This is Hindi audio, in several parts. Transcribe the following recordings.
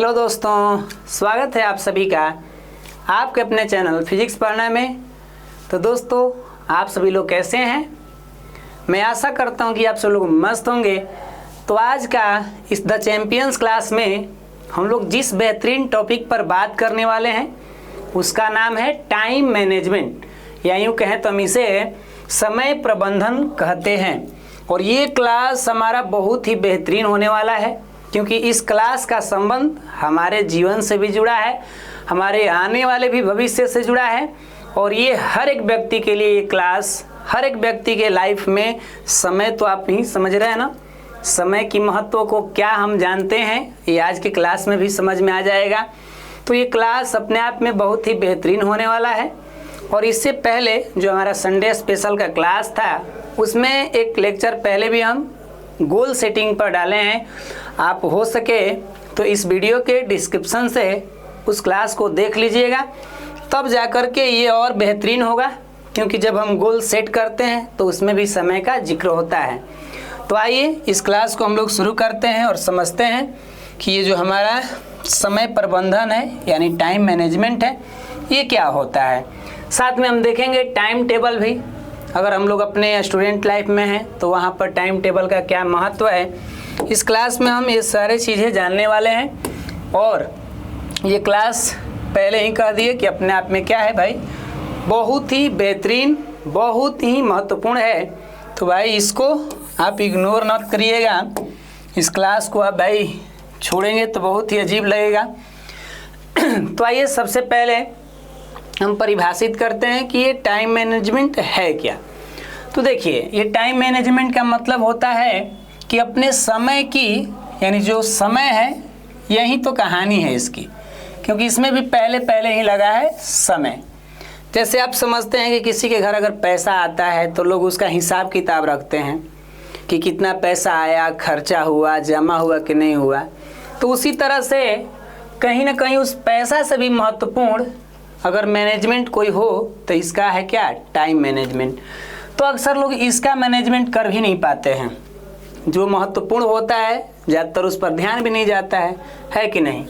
हेलो दोस्तों, स्वागत है आप सभी का आपके अपने चैनल फिजिक्स पढ़ना में। तो दोस्तों, आप सभी लोग कैसे हैं? मैं आशा करता हूं कि आप सब लोग मस्त होंगे। तो आज का इस द चैंपियंस क्लास में हम लोग जिस बेहतरीन टॉपिक पर बात करने वाले हैं उसका नाम है टाइम मैनेजमेंट, या यूँ कहें तो हम इसे समय प्रबंधन कहते हैं। और ये क्लास हमारा बहुत ही बेहतरीन होने वाला है, क्योंकि इस क्लास का संबंध हमारे जीवन से भी जुड़ा है, हमारे आने वाले भी भविष्य से जुड़ा है। और ये हर एक व्यक्ति के लिए ये क्लास, हर एक व्यक्ति के लाइफ में समय, तो आप ही समझ रहे हैं ना, समय की महत्व को क्या हम जानते हैं, ये आज की क्लास में भी समझ में आ जाएगा। तो ये क्लास अपने आप में बहुत ही बेहतरीन होने वाला है। और इससे पहले जो हमारा संडे स्पेशल का क्लास था उसमें एक लेक्चर पहले भी हम गोल सेटिंग पर डाले हैं। आप हो सके तो इस वीडियो के डिस्क्रिप्शन से उस क्लास को देख लीजिएगा, तब जा कर के ये और बेहतरीन होगा, क्योंकि जब हम गोल सेट करते हैं तो उसमें भी समय का जिक्र होता है। तो आइए इस क्लास को हम लोग शुरू करते हैं और समझते हैं कि ये जो हमारा समय प्रबंधन है यानी टाइम मैनेजमेंट है, ये क्या होता है। साथ में हम देखेंगे टाइम टेबल भी, अगर हम लोग अपने स्टूडेंट लाइफ में हैं तो वहाँ पर टाइम टेबल का क्या महत्व है। इस क्लास में हम ये सारे चीज़ें जानने वाले हैं। और ये क्लास पहले ही कह दिए कि अपने आप में क्या है भाई, बहुत ही बेहतरीन, बहुत ही महत्वपूर्ण है। तो भाई इसको आप इग्नोर मत करिएगा, इस क्लास को आप भाई छोड़ेंगे तो बहुत ही अजीब लगेगा। तो आइए सबसे पहले हम परिभाषित करते हैं कि ये टाइम मैनेजमेंट है क्या। तो देखिए, ये टाइम मैनेजमेंट का मतलब होता है कि अपने समय की, यानी जो समय है यही तो कहानी है इसकी, क्योंकि इसमें भी पहले ही लगा है समय। जैसे आप समझते हैं कि किसी के घर अगर पैसा आता है तो लोग उसका हिसाब किताब रखते हैं कि कितना पैसा आया, खर्चा हुआ, जमा हुआ कि नहीं हुआ। तो उसी तरह से कहीं ना कहीं उस पैसा से भी महत्वपूर्ण अगर मैनेजमेंट कोई हो तो इसका है क्या, टाइम मैनेजमेंट। तो अक्सर लोग इसका मैनेजमेंट कर भी नहीं पाते हैं। जो महत्वपूर्ण होता है ज़्यादातर उस पर ध्यान भी नहीं जाता है कि नहीं।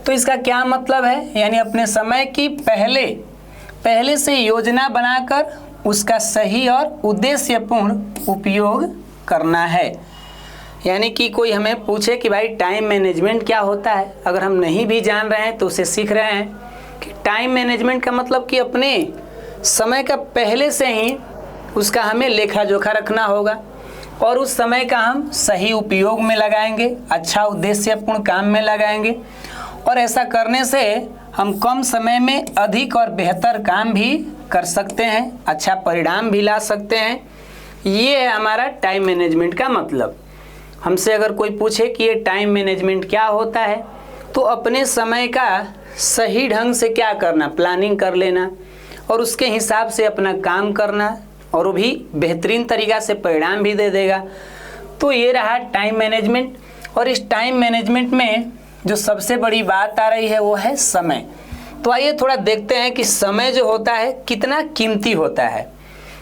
तो इसका क्या मतलब है, यानी अपने समय की पहले से योजना बनाकर उसका सही और उद्देश्यपूर्ण उपयोग करना है। यानी कि कोई हमें पूछे कि भाई टाइम मैनेजमेंट क्या होता है, अगर हम नहीं भी जान रहे हैं तो उसे सीख रहे हैं कि टाइम मैनेजमेंट का मतलब कि अपने समय का पहले से ही उसका हमें लेखा जोखा रखना होगा और उस समय का हम सही उपयोग में लगाएंगे, अच्छा उद्देश्यपूर्ण काम में लगाएंगे। और ऐसा करने से हम कम समय में अधिक और बेहतर काम भी कर सकते हैं, अच्छा परिणाम भी ला सकते हैं। ये है हमारा टाइम मैनेजमेंट का मतलब। हमसे अगर कोई पूछे कि ये टाइम मैनेजमेंट क्या होता है, तो अपने समय का सही ढंग से क्या करना, प्लानिंग कर लेना और उसके हिसाब से अपना काम करना, और वो भी बेहतरीन तरीक़ा से परिणाम भी दे देगा। तो ये रहा टाइम मैनेजमेंट। और इस टाइम मैनेजमेंट में जो सबसे बड़ी बात आ रही है वो है समय। तो आइए थोड़ा देखते हैं कि समय जो होता है कितना कीमती होता है,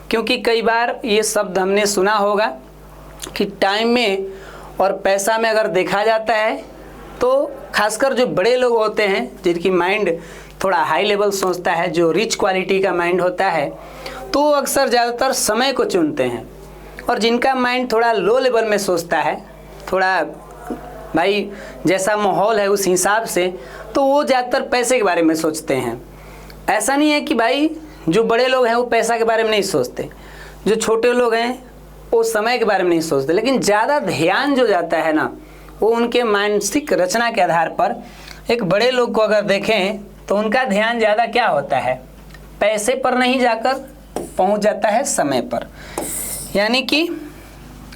क्योंकि कई बार ये शब्द हमने सुना होगा कि टाइम में और पैसा में अगर देखा जाता है तो खासकर जो बड़े लोग होते हैं जिनकी माइंड थोड़ा हाई लेवल सोचता है, जो रिच क्वालिटी का माइंड होता है, तो वो अक्सर ज़्यादातर समय को चुनते हैं। और जिनका माइंड थोड़ा लो लेवल में सोचता है, थोड़ा भाई जैसा माहौल है उस हिसाब से, तो वो ज़्यादातर पैसे के बारे में सोचते हैं। ऐसा नहीं है कि भाई जो बड़े लोग हैं वो पैसा के बारे में नहीं सोचते, जो छोटे लोग हैं वो समय के बारे में नहीं सोचते, लेकिन ज़्यादा ध्यान जो जाता है ना वो उनके मानसिक रचना के आधार पर। एक बड़े लोग को अगर देखें तो उनका ध्यान ज़्यादा क्या होता है, पैसे पर नहीं जाकर पहुंच जाता है समय पर। यानी कि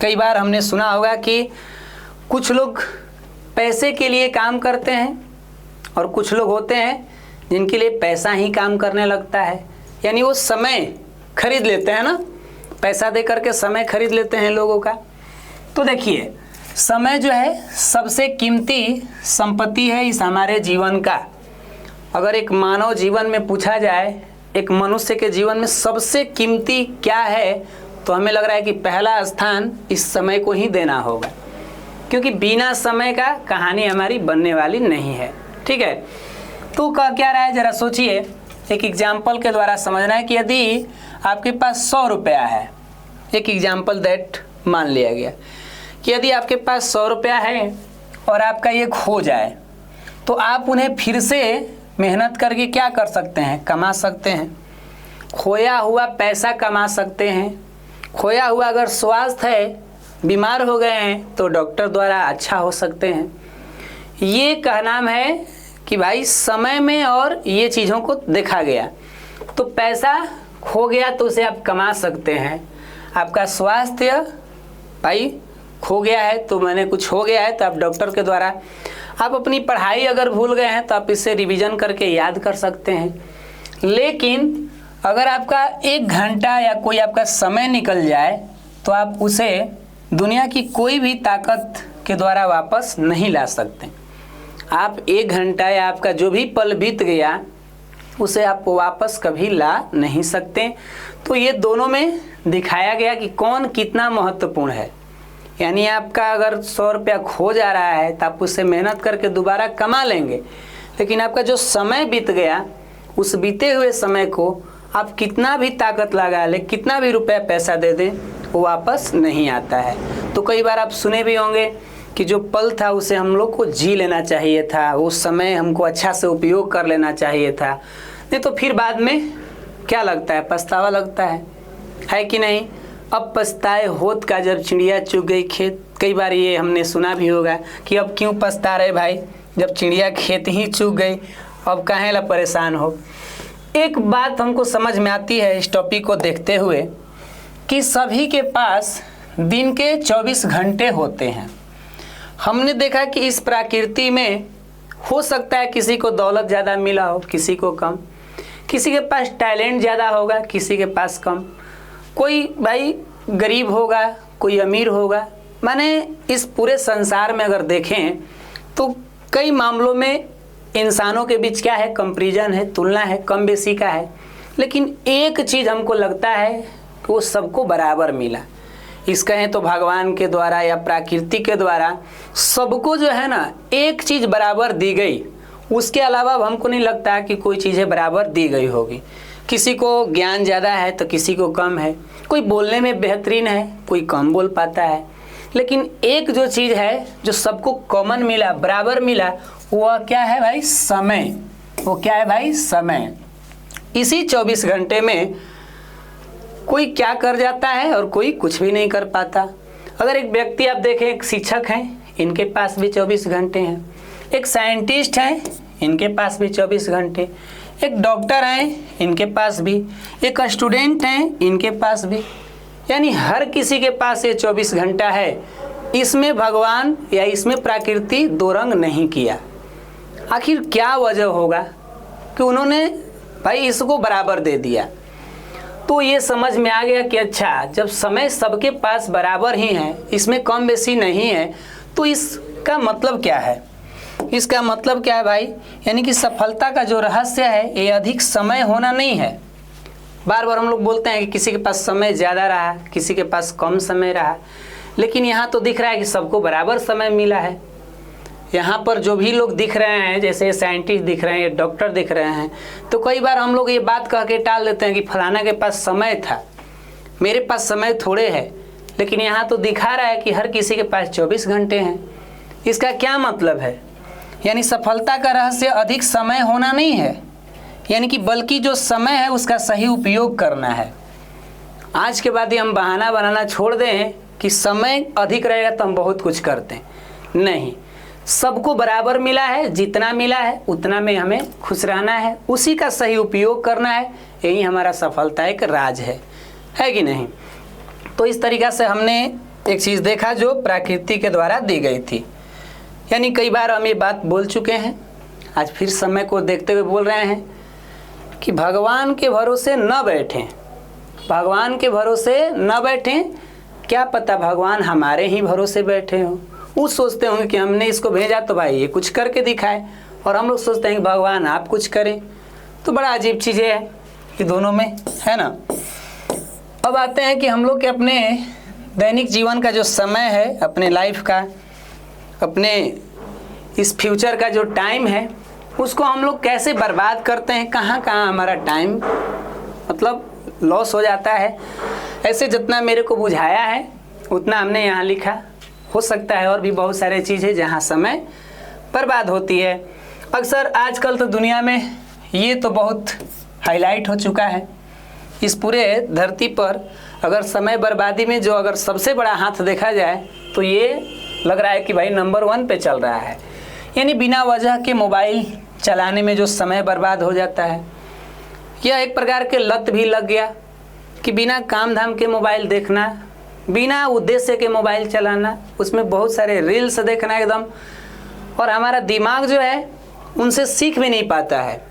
कई बार हमने सुना होगा कि कुछ लोग पैसे के लिए काम करते हैं और कुछ लोग होते हैं जिनके लिए पैसा ही काम करने लगता है, यानी वो समय खरीद लेते हैं ना, पैसा दे करके समय खरीद लेते हैं लोगों का। तो देखिए, समय जो है सबसे कीमती संपत्ति है इस हमारे जीवन का। अगर एक मानव जीवन में पूछा जाए एक मनुष्य के जीवन में सबसे कीमती क्या है, तो हमें लग रहा है कि पहला स्थान इस समय को ही देना होगा। क्योंकि बिना समय का कहानी हमारी बनने वाली नहीं है। ठीक है, तो क्या रहा है ज़रा सोचिए, एक एग्जाम्पल के द्वारा समझना है कि यदि आपके पास 100 रुपया है, एक एग्जाम्पल दैट मान लिया गया कि यदि आपके पास 100 रुपया है और आपका ये खो जाए तो आप उन्हें फिर से मेहनत करके क्या कर सकते हैं, कमा सकते हैं। खोया हुआ पैसा कमा सकते हैं। खोया हुआ अगर स्वास्थ्य है, बीमार हो गए हैं तो डॉक्टर द्वारा अच्छा हो सकते हैं। ये कहना है कि भाई समय में और ये चीज़ों को देखा गया, तो पैसा खो गया तो उसे आप कमा सकते हैं। आपका स्वास्थ्य भाई खो गया है तो मैंने कुछ हो गया है तो आप डॉक्टर के द्वारा, आप अपनी पढ़ाई अगर भूल गए हैं तो आप इसे रिवीजन करके याद कर सकते हैं। लेकिन अगर आपका 1 घंटा या कोई आपका समय निकल जाए तो आप उसे दुनिया की कोई भी ताकत के द्वारा वापस नहीं ला सकते। आप 1 घंटा या आपका जो भी पल बीत गया उसे आप वापस कभी ला नहीं सकते। तो ये दोनों में दिखाया गया कि कौन कितना महत्वपूर्ण है। यानी आपका अगर 100 रुपया खो जा रहा है तो आप उससे मेहनत करके दोबारा कमा लेंगे, लेकिन आपका जो समय बीत गया उस बीते हुए समय को आप कितना भी ताकत लगा ले, कितना भी रुपया पैसा दे दें, वो वापस नहीं आता है। तो कई बार आप सुने भी होंगे कि जो पल था उसे हम लोग को जी लेना चाहिए था, उस समय हमको अच्छा से उपयोग कर लेना चाहिए था, नहीं तो फिर बाद में क्या लगता है, पछतावा लगता है कि नहीं। अब पछताए होत का जब चिड़िया चुग गई खेत, कई बार ये हमने सुना भी होगा कि अब क्यों पछता रहे भाई, जब चिड़िया खेत ही चुग गई, अब काहे ला परेशान हो। एक बात हमको समझ में आती है इस टॉपिक को देखते हुए कि सभी के पास दिन के 24 घंटे होते हैं। हमने देखा कि इस प्रकृति में हो सकता है किसी को दौलत ज़्यादा मिला हो, किसी को कम, किसी के पास टैलेंट ज़्यादा होगा, किसी के पास कम, कोई भाई गरीब होगा, कोई अमीर होगा। माने इस पूरे संसार में अगर देखें तो कई मामलों में इंसानों के बीच क्या है, कंपैरिजन है, तुलना है, कम बेसी का है। लेकिन एक चीज़ हमको लगता है कि वो सबको बराबर मिला। इस कहें तो भगवान के द्वारा या प्रकृति के द्वारा सबको जो है ना एक चीज़ बराबर दी गई। उसके अलावा अब हमको नहीं लगता कि कोई चीज़ें बराबर दी गई होगी। किसी को ज्ञान ज़्यादा है तो किसी को कम है, कोई बोलने में बेहतरीन है, कोई कम बोल पाता है। लेकिन एक जो चीज़ है जो सबको कॉमन मिला, बराबर मिला, वो क्या है भाई, समय। वो क्या है भाई, समय। इसी 24 घंटे में कोई क्या कर जाता है और कोई कुछ भी नहीं कर पाता। अगर एक व्यक्ति आप देखें, एक शिक्षक हैं, इनके पास भी 24 घंटे हैं। एक साइंटिस्ट हैं, इनके पास भी 24 घंटे। एक डॉक्टर हैं, इनके पास भी। एक स्टूडेंट हैं, इनके पास भी। यानी हर किसी के पास ये 24 घंटा है। इसमें भगवान या इसमें प्रकृति दो रंग नहीं किया। आखिर क्या वजह होगा कि उन्होंने भाई इसको बराबर दे दिया। तो ये समझ में आ गया कि अच्छा, जब समय सबके पास बराबर ही है, इसमें कम बेसी नहीं है, तो इसका मतलब क्या है। इसका मतलब क्या है भाई, यानी कि सफलता का जो रहस्य है ये अधिक समय होना नहीं है। बार बार हम लोग बोलते हैं कि किसी के पास समय ज़्यादा रहा, किसी के पास कम समय रहा, लेकिन यहाँ तो दिख रहा है कि सबको बराबर समय मिला है। यहाँ पर जो भी लोग दिख रहे हैं, जैसे साइंटिस्ट दिख रहे हैं, डॉक्टर दिख रहे हैं, तो कई बार हम लोग ये बात कह के टाल देते हैं कि फलाना के पास समय था, मेरे पास समय थोड़े है। लेकिन यहाँ तो दिखा रहा है कि हर किसी के पास 24 घंटे हैं। इसका क्या मतलब है, यानी सफलता का रहस्य अधिक समय होना नहीं है, यानी कि बल्कि जो समय है उसका सही उपयोग करना है। आज के बाद ही हम बहाना बनाना छोड़ दें कि समय अधिक रहेगा तो हम बहुत कुछ करते हैं। नहीं, सबको बराबर मिला है, जितना मिला है उतना में हमें खुश रहना है, उसी का सही उपयोग करना है। यही हमारा सफलता एक राज है कि नहीं। तो इस तरीक़ा से हमने एक चीज़ देखा जो प्रकृति के द्वारा दी गई थी। यानी कई बार हम ये बात बोल चुके हैं, आज फिर समय को देखते हुए बोल रहे हैं कि भगवान के भरोसे न बैठें, भगवान के भरोसे न बैठें। क्या पता भगवान हमारे ही भरोसे बैठे हों। वो सोचते होंगे कि हमने इसको भेजा तो भाई ये कुछ करके दिखाए, और हम लोग सोचते हैं कि भगवान आप कुछ करें। तो बड़ा अजीब चीज़ें है कि दोनों में, है ना। अब आते हैं कि हम लोग के अपने दैनिक जीवन का जो समय है, अपने लाइफ का, अपने इस फ्यूचर का जो टाइम है उसको हम लोग कैसे बर्बाद करते हैं, कहाँ कहाँ हमारा टाइम मतलब लॉस हो जाता है। ऐसे जितना मेरे को बुझाया है उतना हमने यहाँ लिखा। हो सकता है और भी बहुत सारे चीज़ें जहाँ समय बर्बाद होती है। अक्सर आजकल तो दुनिया में ये तो बहुत हाईलाइट हो चुका है। इस पूरे धरती पर अगर समय बर्बादी में जो अगर सबसे बड़ा हाथ देखा जाए तो ये लग रहा है कि भाई नंबर 1 पे चल रहा है। यानी बिना वजह के मोबाइल चलाने में जो समय बर्बाद हो जाता है, यह एक प्रकार के लत भी लग गया कि बिना काम धाम के मोबाइल देखना, बिना उद्देश्य के मोबाइल चलाना, उसमें बहुत सारे रील्स देखना एकदम। और हमारा दिमाग जो है उनसे सीख भी नहीं पाता है,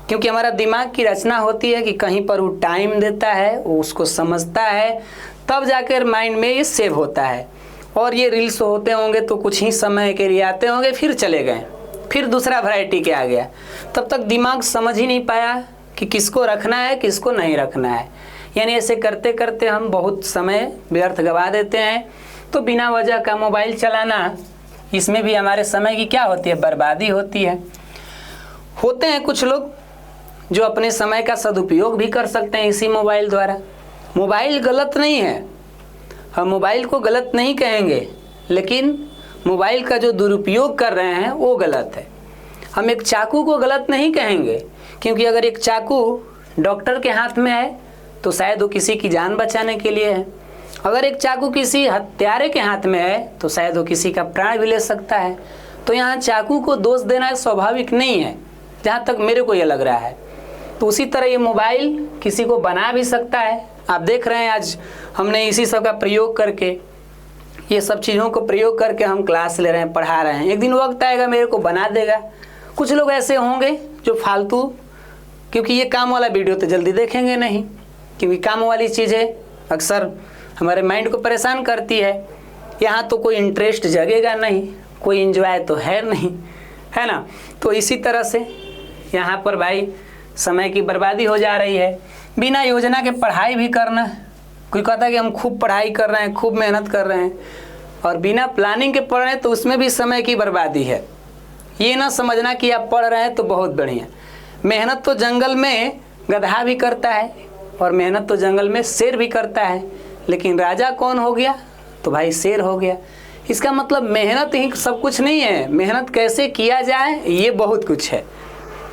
क्योंकि हमारा दिमाग की रचना होती है कि कहीं पर वो टाइम देता है, वो उसको समझता है, तब जाकर माइंड में ये सेव होता है। और ये रील्स होते होंगे तो कुछ ही समय के लिए आते होंगे, फिर चले गए, फिर दूसरा वैरायटी के आ गया। तब तक दिमाग समझ ही नहीं पाया कि किसको रखना है किसको नहीं रखना है। यानी ऐसे करते करते हम बहुत समय व्यर्थ गवा देते हैं। तो बिना वजह का मोबाइल चलाना, इसमें भी हमारे समय की क्या होती है, बर्बादी होती है। होते हैं कुछ लोग जो अपने समय का सदुपयोग भी कर सकते हैं इसी मोबाइल द्वारा। मोबाइल गलत नहीं है, हम मोबाइल को गलत नहीं कहेंगे, लेकिन मोबाइल का जो दुरुपयोग कर रहे हैं वो गलत है। हम एक चाकू को गलत नहीं कहेंगे, क्योंकि अगर एक चाकू डॉक्टर के हाथ में है तो शायद वो किसी की जान बचाने के लिए है। अगर एक चाकू किसी हत्यारे के हाथ में है तो शायद वो किसी का प्राण भी ले सकता है। तो यहाँ चाकू को दोष देना स्वाभाविक नहीं है, जहाँ तक मेरे को ये लग रहा है। तो उसी तरह ये मोबाइल किसी को बना भी सकता है। आप देख रहे हैं आज हमने इसी सब का प्रयोग करके, ये सब चीज़ों को प्रयोग करके हम क्लास ले रहे हैं, पढ़ा रहे हैं। एक दिन वक्त आएगा मेरे को बना देगा। कुछ लोग ऐसे होंगे जो फालतू, क्योंकि ये काम वाला वीडियो तो जल्दी देखेंगे नहीं, क्योंकि काम वाली चीज़ें अक्सर हमारे माइंड को परेशान करती है। यहाँ तो कोई इंटरेस्ट जगेगा नहीं, कोई एंजॉय तो है नहीं, है ना। तो इसी तरह से यहाँ पर भाई समय की बर्बादी हो जा रही है। बिना योजना के पढ़ाई भी करना, कोई कहता है कि हम खूब पढ़ाई कर रहे हैं, खूब मेहनत कर रहे हैं, और बिना प्लानिंग के पढ़ रहे हैं तो उसमें भी समय की बर्बादी है। ये ना समझना कि आप पढ़ रहे हैं तो बहुत बढ़िया। मेहनत तो जंगल में गधा भी करता है और मेहनत तो जंगल में शेर भी करता है, लेकिन राजा कौन हो गया, तो भाई शेर हो गया। इसका मतलब मेहनत ही सब कुछ नहीं है, मेहनत कैसे किया जाए ये बहुत कुछ है।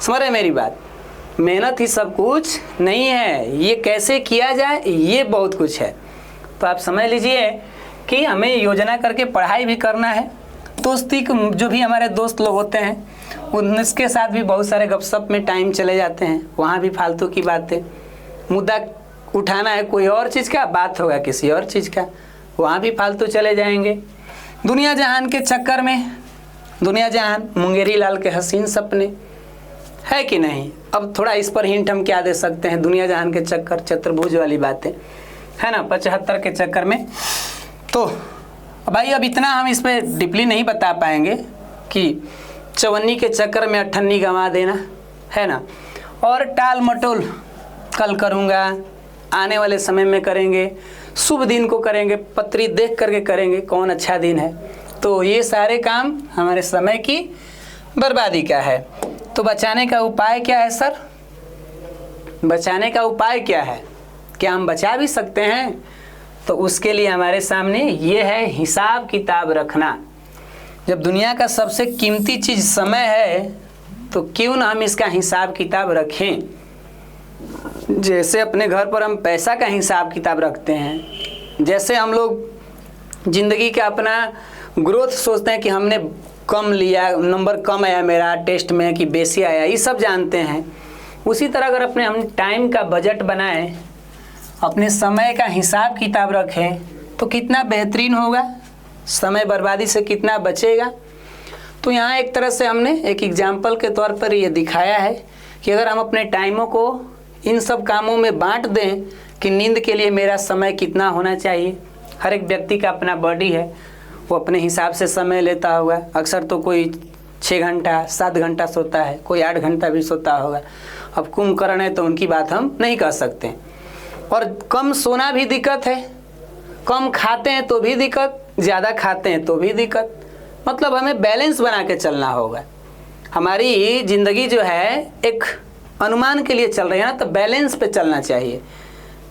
समझ रहे मेरी बात, मेहनत ही सब कुछ नहीं है, ये कैसे किया जाए ये बहुत कुछ है। तो आप समझ लीजिए कि हमें योजना करके पढ़ाई भी करना है। दोस्ती जो भी हमारे दोस्त लोग होते हैं उनके साथ भी बहुत सारे गपशप में टाइम चले जाते हैं, वहाँ भी फालतू की बातें, मुद्दा उठाना है कोई और चीज़ का, बात होगा किसी और चीज़ का, वहाँ भी फालतू चले जाएंगे। दुनिया जहान के चक्कर में, दुनिया जहान मुंगेरी लाल के हसीन सपने, है कि नहीं। अब थोड़ा इस पर हिंट हम क्या दे सकते हैं, दुनिया जहान के चक्कर, चतुर्भुज वाली बातें, है ना, 75 के चक्कर में। तो भाई अब इतना हम इस पर डीपली नहीं बता पाएंगे कि 54 के चक्कर में 58 गंवा देना, है ना, और टाल मटोल कल करूँगा, आने वाले समय में करेंगे, शुभ दिन को करेंगे, पत्री देख करके करेंगे कौन अच्छा दिन है। तो ये सारे काम हमारे समय की बर्बादी का है। तो बचाने का उपाय क्या है सर, बचाने का उपाय क्या है, क्या हम बचा भी सकते हैं? तो उसके लिए हमारे सामने ये है हिसाब किताब रखना। जब दुनिया का सबसे कीमती चीज़ समय है तो क्यों ना हम इसका हिसाब किताब रखें। जैसे अपने घर पर हम पैसा का हिसाब किताब रखते हैं, जैसे हम लोग ज़िंदगी का अपना ग्रोथ सोचते हैं कि हमने कम लिया, नंबर कम आया मेरा टेस्ट में कि बेसी आया, ये सब जानते हैं। उसी तरह अगर अपने हम टाइम का बजट बनाएं, अपने समय का हिसाब किताब रखें तो कितना बेहतरीन होगा, समय बर्बादी से कितना बचेगा। तो यहाँ एक तरह से हमने एक एग्जाम्पल के तौर पर ये दिखाया है कि अगर हम अपने टाइमों को इन सब कामों में बांट दें कि नींद के लिए मेरा समय कितना होना चाहिए। हर एक व्यक्ति का अपना बॉडी है, वो अपने हिसाब से समय लेता होगा। अक्सर तो कोई 6 घंटा 7 घंटा सोता है, कोई 8 घंटा भी सोता होगा। अब कुंभकर्ण है तो उनकी बात हम नहीं कर सकते। और कम सोना भी दिक्कत है, कम खाते हैं तो भी दिक्कत, ज़्यादा खाते हैं तो भी दिक्कत। मतलब हमें बैलेंस बना के चलना होगा। हमारी ज़िंदगी जो है एक अनुमान के लिए चल रही है ना, तो बैलेंस पे चलना चाहिए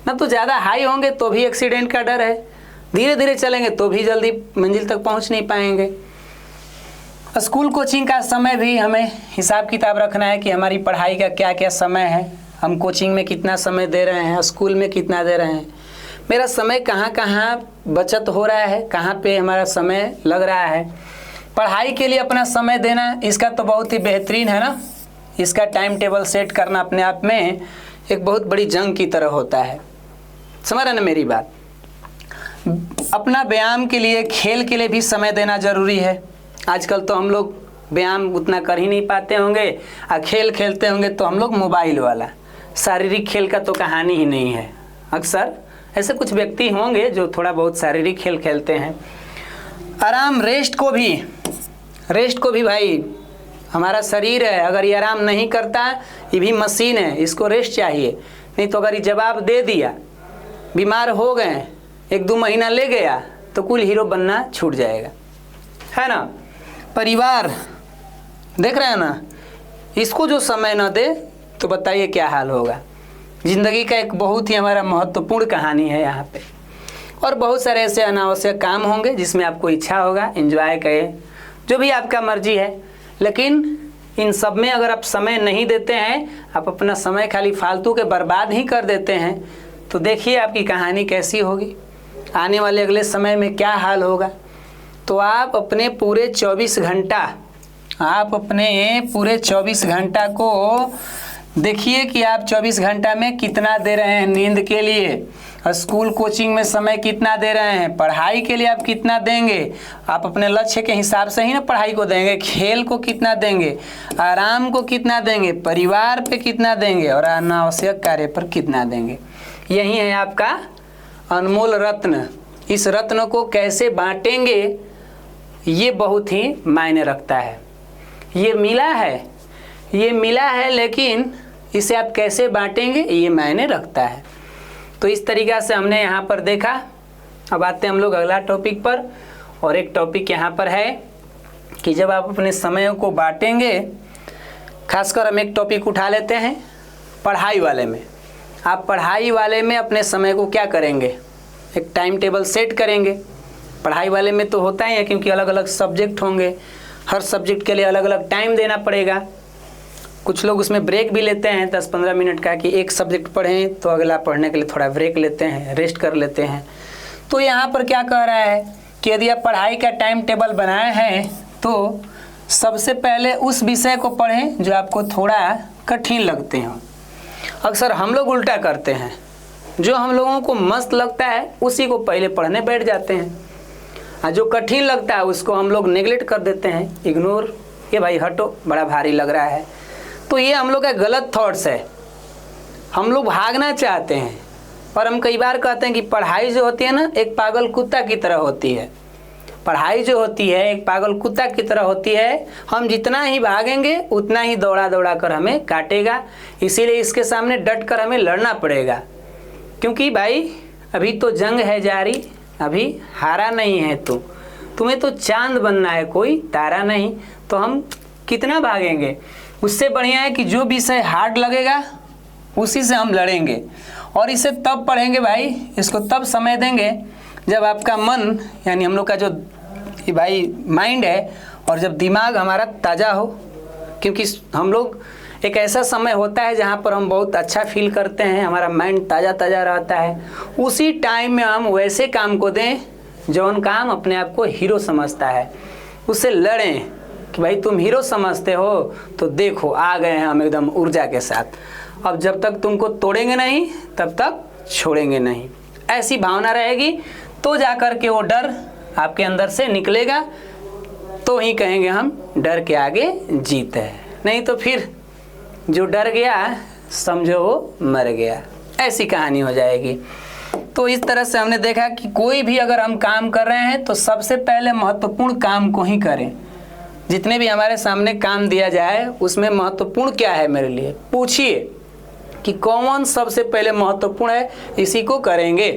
ना। तो ज़्यादा हाई होंगे तो भी एक्सीडेंट का डर है, धीरे धीरे चलेंगे तो भी जल्दी मंजिल तक पहुंच नहीं पाएंगे। स्कूल कोचिंग का समय भी हमें हिसाब किताब रखना है कि हमारी पढ़ाई का क्या क्या समय है, हम कोचिंग में कितना समय दे रहे हैं, स्कूल में कितना दे रहे हैं, मेरा समय कहाँ कहाँ बचत हो रहा है, कहाँ पे हमारा समय लग रहा है। पढ़ाई के लिए अपना समय देना, इसका तो बहुत ही बेहतरीन है ना। इसका टाइम टेबल सेट करना अपने आप में एक बहुत बड़ी जंग की तरह होता है। समझ रहे ना मेरी बात। अपना व्यायाम के लिए, खेल के लिए भी समय देना ज़रूरी है। आजकल तो हम लोग व्यायाम उतना कर ही नहीं पाते होंगे, और खेल खेलते होंगे तो हम लोग मोबाइल वाला। शारीरिक खेल का तो कहानी ही नहीं है। अक्सर ऐसे कुछ व्यक्ति होंगे जो थोड़ा बहुत शारीरिक खेल खेलते हैं। आराम, रेस्ट को भी भाई, हमारा शरीर है, अगर ये आराम नहीं करता, ये भी मशीन है, इसको रेस्ट चाहिए। नहीं तो अगर ये जवाब दे दिया, बीमार हो गए, 1-2 महीना ले गया, तो कुल हीरो बनना छूट जाएगा, है ना। परिवार देख रहे हैं ना, इसको जो समय ना दे तो बताइए क्या हाल होगा। ज़िंदगी का एक बहुत ही हमारा महत्वपूर्ण कहानी है यहाँ पे। और बहुत सारे ऐसे अनावश्यक काम होंगे जिसमें आपको इच्छा होगा एंजॉय करें, जो भी आपका मर्जी है। लेकिन इन सब में अगर आप समय नहीं देते हैं, आप अपना समय खाली फालतू के बर्बाद ही कर देते हैं, तो देखिए आपकी कहानी कैसी होगी, आने वाले अगले समय में क्या हाल होगा। तो आप अपने पूरे 24 घंटा को देखिए कि आप 24 घंटा में कितना दे रहे हैं नींद के लिए, स्कूल कोचिंग में समय कितना दे रहे हैं, पढ़ाई के लिए आप कितना देंगे, आप अपने लक्ष्य के हिसाब से ही ना पढ़ाई को देंगे, खेल को कितना देंगे, आराम को कितना देंगे, परिवार पे कितना देंगे, और अनावश्यक कार्य पर कितना देंगे। यही है आपका अनमोल रत्न। इस रत्न को कैसे बांटेंगे, ये बहुत ही मायने रखता है। ये मिला है लेकिन इसे आप कैसे बांटेंगे, ये मायने रखता है। तो इस तरीक़ा से हमने यहाँ पर देखा। अब आते हैं हम लोग अगला टॉपिक पर। और एक टॉपिक यहाँ पर है कि जब आप अपने समय को बांटेंगे, खासकर हम एक टॉपिक उठा लेते हैं पढ़ाई वाले में। आप पढ़ाई वाले में अपने समय को क्या करेंगे, एक टाइम टेबल सेट करेंगे। पढ़ाई वाले में तो होता ही है, क्योंकि अलग अलग सब्जेक्ट होंगे, हर सब्जेक्ट के लिए अलग अलग टाइम देना पड़ेगा। कुछ लोग उसमें ब्रेक भी लेते हैं 10-15 मिनट का, कि एक सब्जेक्ट पढ़ें तो अगला पढ़ने के लिए थोड़ा ब्रेक लेते हैं, रेस्ट कर लेते हैं। तो यहाँ पर क्या कह रहा है कि यदि आप पढ़ाई का टाइम टेबल बनाए हैं तो सबसे पहले उस विषय को पढ़ें जो आपको थोड़ा कठिन लगते हों। अक्सर हम लोग उल्टा करते हैं, जो हम लोगों को मस्त लगता है उसी को पहले पढ़ने बैठ जाते हैं, और जो कठिन लगता है उसको हम लोग नेगलेक्ट कर देते हैं, इग्नोर, ये भाई हटो, बड़ा भारी लग रहा है। तो ये हम लोग का गलत थॉट्स है। हम लोग भागना चाहते हैं, और हम कई बार कहते हैं कि पढ़ाई जो होती है ना, एक पागल कुत्ता की तरह होती है। पढ़ाई जो होती है एक पागल कुत्ता की तरह होती है। हम जितना ही भागेंगे उतना ही दौड़ा दौड़ा कर हमें काटेगा। इसीलिए इसके सामने डट कर हमें लड़ना पड़ेगा, क्योंकि भाई अभी तो जंग है जारी, अभी हारा नहीं है तू, तुम्हें तो चांद बनना है, कोई तारा नहीं। तो हम कितना भागेंगे। उससे बढ़िया है कि जो विषय हार्ड लगेगा उसी से हम लड़ेंगे, और इसे तब पढ़ेंगे भाई, इसको तब समय देंगे जब आपका मन, यानी हम लोग का जो भाई माइंड है, और जब दिमाग हमारा ताज़ा हो। क्योंकि हम लोग एक ऐसा समय होता है जहाँ पर हम बहुत अच्छा फील करते हैं, हमारा माइंड ताज़ा ताज़ा रहता है। उसी टाइम में हम वैसे काम को दें जौन काम अपने आप को हीरो समझता है, उससे लड़ें कि भाई तुम हीरो समझते हो तो देखो आ गए हैं हम एकदम ऊर्जा के साथ। अब जब तक तुमको तोड़ेंगे नहीं तब तक छोड़ेंगे नहीं, ऐसी भावना रहेगी तो जाकर के वो डर आपके अंदर से निकलेगा, तो ही कहेंगे हम डर के आगे जीत है। नहीं तो फिर जो डर गया समझो वो मर गया, ऐसी कहानी हो जाएगी। तो इस तरह से हमने देखा कि कोई भी अगर हम काम कर रहे हैं तो सबसे पहले महत्वपूर्ण काम को ही करें। जितने भी हमारे सामने काम दिया जाए उसमें महत्वपूर्ण क्या है मेरे लिए, पूछिए कि कौन सबसे पहले महत्वपूर्ण है, इसी को करेंगे।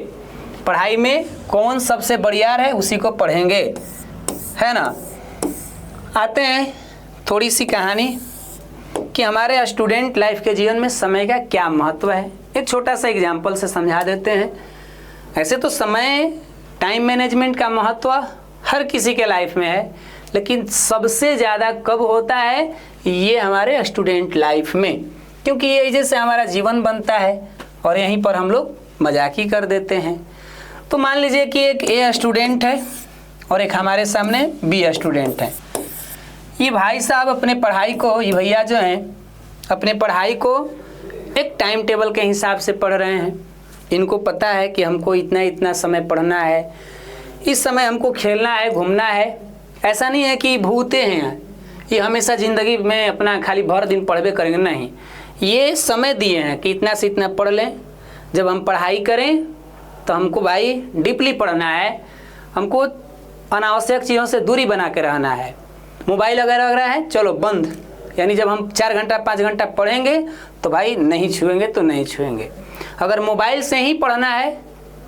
पढ़ाई में कौन सबसे बढ़िया है उसी को पढ़ेंगे, है ना। आते हैं थोड़ी सी कहानी कि हमारे स्टूडेंट लाइफ के जीवन में समय का क्या महत्व है। एक छोटा सा एग्जाम्पल से समझा देते हैं। ऐसे तो समय टाइम मैनेजमेंट का महत्व हर किसी के लाइफ में है, लेकिन सबसे ज़्यादा कब होता है ये हमारे स्टूडेंट लाइफ में, क्योंकि ये जैसे हमारा जीवन बनता है और यहीं पर हम लोग मजाक ही कर देते हैं। तो मान लीजिए कि एक ए स्टूडेंट है और एक हमारे सामने बी स्टूडेंट है। ये भाई साहब अपने पढ़ाई को, ये भैया जो हैं अपने पढ़ाई को एक टाइम टेबल के हिसाब से पढ़ रहे हैं। इनको पता है कि हमको इतना इतना समय पढ़ना है, इस समय हमको खेलना है, घूमना है। ऐसा नहीं है कि भूते हैं, ये हमेशा ज़िंदगी में अपना खाली भर दिन पढ़बे करेंगे, नहीं। ये समय दिए हैं कि इतना से इतना पढ़ लें। जब हम पढ़ाई करें तो हमको भाई डीपली पढ़ना है, हमको अनावश्यक चीज़ों से दूरी बना के रहना है। मोबाइल वगैरह वगैरह है, चलो बंद। यानी जब हम 4 घंटा 5 घंटा पढ़ेंगे तो भाई नहीं छुएंगे तो नहीं छुएंगे। अगर मोबाइल से ही पढ़ना है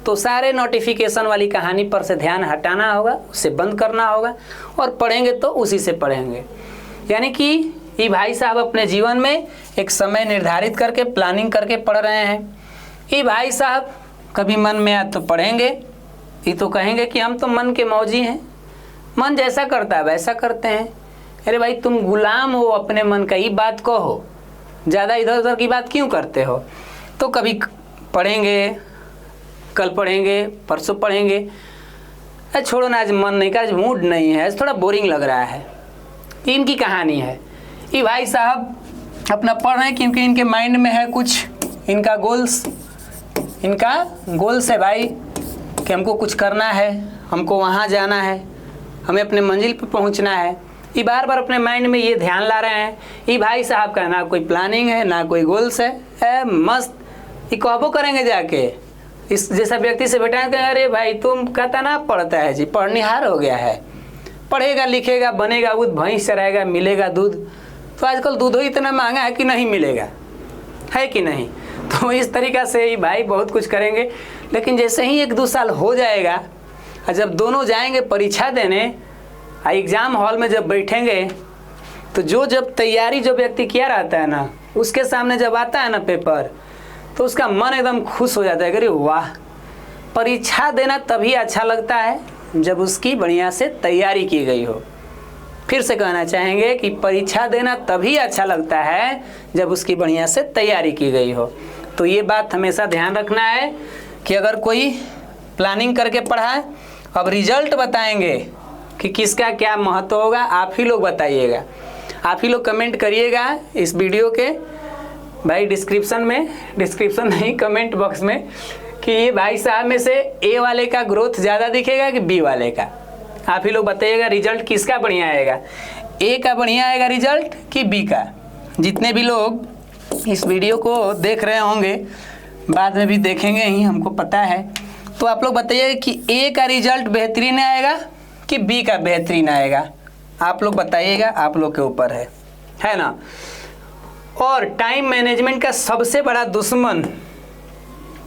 तो सारे नोटिफिकेशन वाली कहानी पर से ध्यान हटाना होगा, उसे बंद करना होगा, और पढ़ेंगे तो उसी से पढ़ेंगे। यानी कि ये भाई साहब अपने जीवन में एक समय निर्धारित करके प्लानिंग करके पढ़ रहे हैं। ये भाई साहब कभी मन में आया तो पढ़ेंगे, ये तो कहेंगे कि हम तो मन के मौजी हैं, मन जैसा करता है वैसा करते हैं। अरे भाई तुम गुलाम हो अपने मन का, ये बात कहो, ज़्यादा इधर उधर की बात क्यों करते हो। तो कभी पढ़ेंगे, कल पढ़ेंगे, परसों पढ़ेंगे, अरे छोड़ो ना आज मन नहीं का, आज मूड नहीं है, आज थोड़ा बोरिंग लग रहा है। इनकी कहानी है। ये भाई साहब अपना पढ़ रहे हैं क्योंकि इनके माइंड में है कुछ, इनका गोल्स है भाई कि हमको कुछ करना है, हमको वहाँ जाना है, हमें अपने मंजिल पर पहुँचना है। ये बार बार अपने माइंड में ये ध्यान ला रहे हैं। ये भाई साहब का ना कोई प्लानिंग है ना कोई गोल्स है, मस्त ये कहबो करेंगे जाके इस जैसा व्यक्ति से बैठाएंगे, अरे भाई तुम कहता ना पढ़ता है जी, पढ़निहार हो गया है, पढ़ेगा लिखेगा बनेगा, वो भैंस चराएगा मिलेगा दूध। तो आजकल दूध ही इतना महंगा है कि नहीं मिलेगा, है कि नहीं। तो इस तरीक़ा से ही भाई बहुत कुछ करेंगे, लेकिन जैसे ही 1-2 साल हो जाएगा और जब दोनों जाएंगे परीक्षा देने, एग्ज़ाम हॉल में जब बैठेंगे तो जब तैयारी जो व्यक्ति किया रहता है ना, उसके सामने जब आता है ना पेपर, तो उसका मन एकदम खुश हो जाता है। अरे वाह, परीक्षा देना तभी अच्छा लगता है जब उसकी बढ़िया से तैयारी की गई हो। फिर से कहना चाहेंगे कि परीक्षा देना तभी अच्छा लगता है जब उसकी बढ़िया से तैयारी की गई हो। तो ये बात हमेशा ध्यान रखना है कि अगर कोई प्लानिंग करके पढ़ा है, अब रिजल्ट बताएंगे कि किसका क्या महत्व होगा, आप ही लोग बताइएगा, आप ही लोग कमेंट करिएगा इस वीडियो के भाई डिस्क्रिप्शन नहीं कमेंट बॉक्स में, कि ये भाई साहब में से ए वाले का ग्रोथ ज़्यादा दिखेगा कि बी वाले का। आप ही लोग बताइएगा रिजल्ट किसका बढ़िया आएगा, ए का बढ़िया आएगा रिजल्ट कि बी का। जितने भी लोग इस वीडियो को देख रहे होंगे, बाद में भी देखेंगे ही, हमको पता है। तो आप लोग बताइएगा कि ए का रिजल्ट बेहतरीन आएगा कि बी का बेहतरीन आएगा। आप लोग बताइएगा, आप लोग के ऊपर है ना। और टाइम मैनेजमेंट का सबसे बड़ा दुश्मन,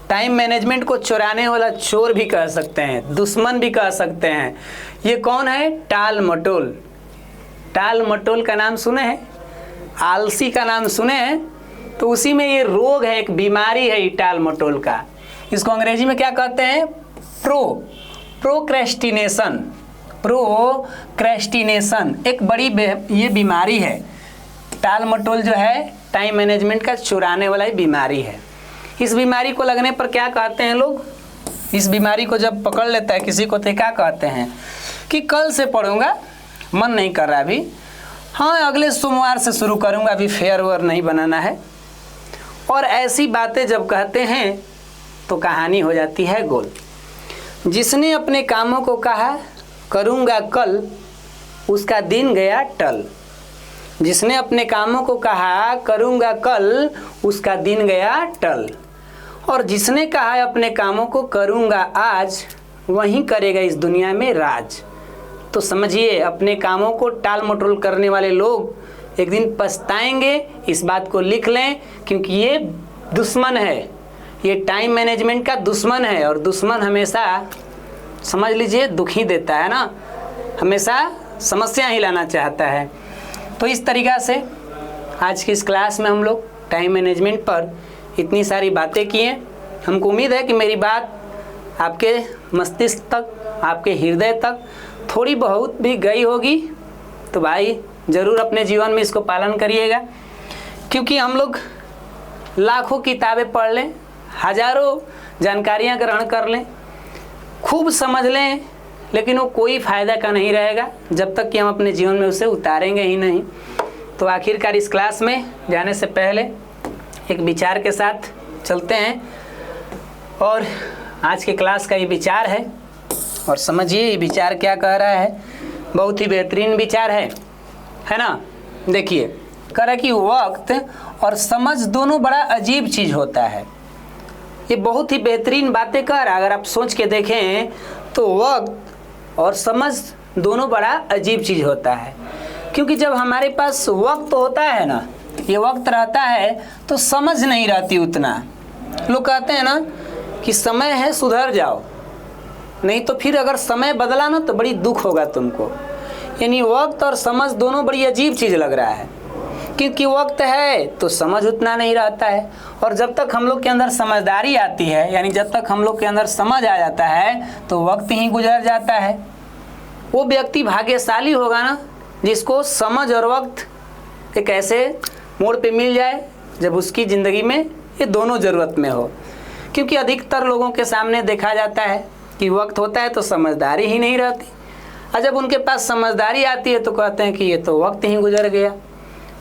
टाइम मैनेजमेंट को चुराने वाला चोर भी कह सकते हैं, दुश्मन भी कह सकते हैं, ये कौन है? टाल मटोल। टाल मटोल का नाम सुने हैं, आलसी का नाम सुने हैं, तो उसी में ये रोग है, एक बीमारी है ये टाल मटोल का। इसको अंग्रेजी में क्या कहते हैं? प्रोक्रेस्टिनेशन एक बड़ी ये बीमारी है। टाल मटोल जो है टाइम मैनेजमेंट का चुराने वाला ही बीमारी है। इस बीमारी को लगने पर क्या कहते हैं लोग? इस बीमारी को जब पकड़ लेता है किसी को तो क्या कहते हैं कि कल से पढ़ूंगा, मन नहीं कर रहा अभी, हाँ अगले सोमवार से शुरू करूंगा, अभी फेयर वेयर नहीं बनाना है। और ऐसी बातें जब कहते हैं तो कहानी हो जाती है गोल। जिसने अपने कामों को कहा करूंगा कल, उसका दिन गया टल। जिसने अपने कामों को कहा करूंगा कल, उसका दिन गया टल। और जिसने कहा अपने कामों को करूंगा आज, वहीं करेगा इस दुनिया में राज। तो समझिए, अपने कामों को टाल मटोल करने वाले लोग एक दिन पछताएंगे। इस बात को लिख लें, क्योंकि ये दुश्मन है, ये टाइम मैनेजमेंट का दुश्मन है। और दुश्मन हमेशा समझ लीजिए दुखी देता है ना, हमेशा समस्या ही लाना चाहता है। तो इस तरीक़ा से आज की इस क्लास में हम लोग टाइम मैनेजमेंट पर इतनी सारी बातें किए। हमको उम्मीद है कि मेरी बात आपके मस्तिष्क तक, आपके हृदय तक थोड़ी बहुत भी गई होगी। तो भाई ज़रूर अपने जीवन में इसको पालन करिएगा, क्योंकि हम लोग लाखों किताबें पढ़ लें, हज़ारों जानकारियाँ ग्रहण कर लें, खूब समझ लें, लेकिन वो कोई फ़ायदा का नहीं रहेगा जब तक कि हम अपने जीवन में उसे उतारेंगे ही नहीं। तो आखिरकार इस क्लास में जाने से पहले एक विचार के साथ चलते हैं, और आज के क्लास का ये विचार है, और समझिए ये विचार क्या कह रहा है। बहुत ही बेहतरीन विचार है ना। देखिए, कह रहा है कि वक्त और समझ दोनों बड़ा अजीब चीज़ होता है। ये बहुत ही बेहतरीन बातें कह रहा है। अगर आप सोच के देखें तो वक्त और समझ दोनों बड़ा अजीब चीज़ होता है, क्योंकि जब हमारे पास वक्त होता है ना, ये वक्त रहता है तो समझ नहीं रहती उतना। लोग कहते हैं ना कि समय है सुधर जाओ, नहीं तो फिर अगर समय बदला ना तो बड़ी दुख होगा तुमको। यानी वक्त और समझ दोनों बड़ी अजीब चीज़ लग रहा है, क्योंकि वक्त है तो समझ उतना नहीं रहता है, और जब तक हम लोग के अंदर समझदारी आती है, यानी जब तक हम लोग के अंदर समझ आ जाता है तो वक्त ही गुजर जाता है। वो व्यक्ति भाग्यशाली होगा ना जिसको समझ और वक्त एक ऐसे मोड़ पे मिल जाए जब उसकी ज़िंदगी में ये दोनों ज़रूरत में हो। क्योंकि अधिकतर लोगों के सामने देखा जाता है कि वक्त होता है तो समझदारी ही नहीं रहती, और जब उनके पास समझदारी आती है तो कहते हैं कि ये तो वक्त ही गुजर गया।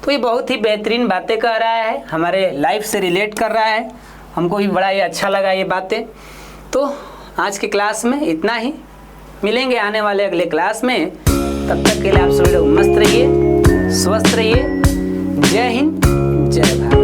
तो ये बहुत ही बेहतरीन बातें कह रहा है, हमारे लाइफ से रिलेट कर रहा है। हमको भी बड़ा ही अच्छा लगा ये बातें। तो आज के क्लास में इतना ही, मिलेंगे आने वाले अगले क्लास में। तब तक के लिए आप सभी लोग मस्त रहिए, स्वस्थ रहिए। जय हिंद, जय भारत।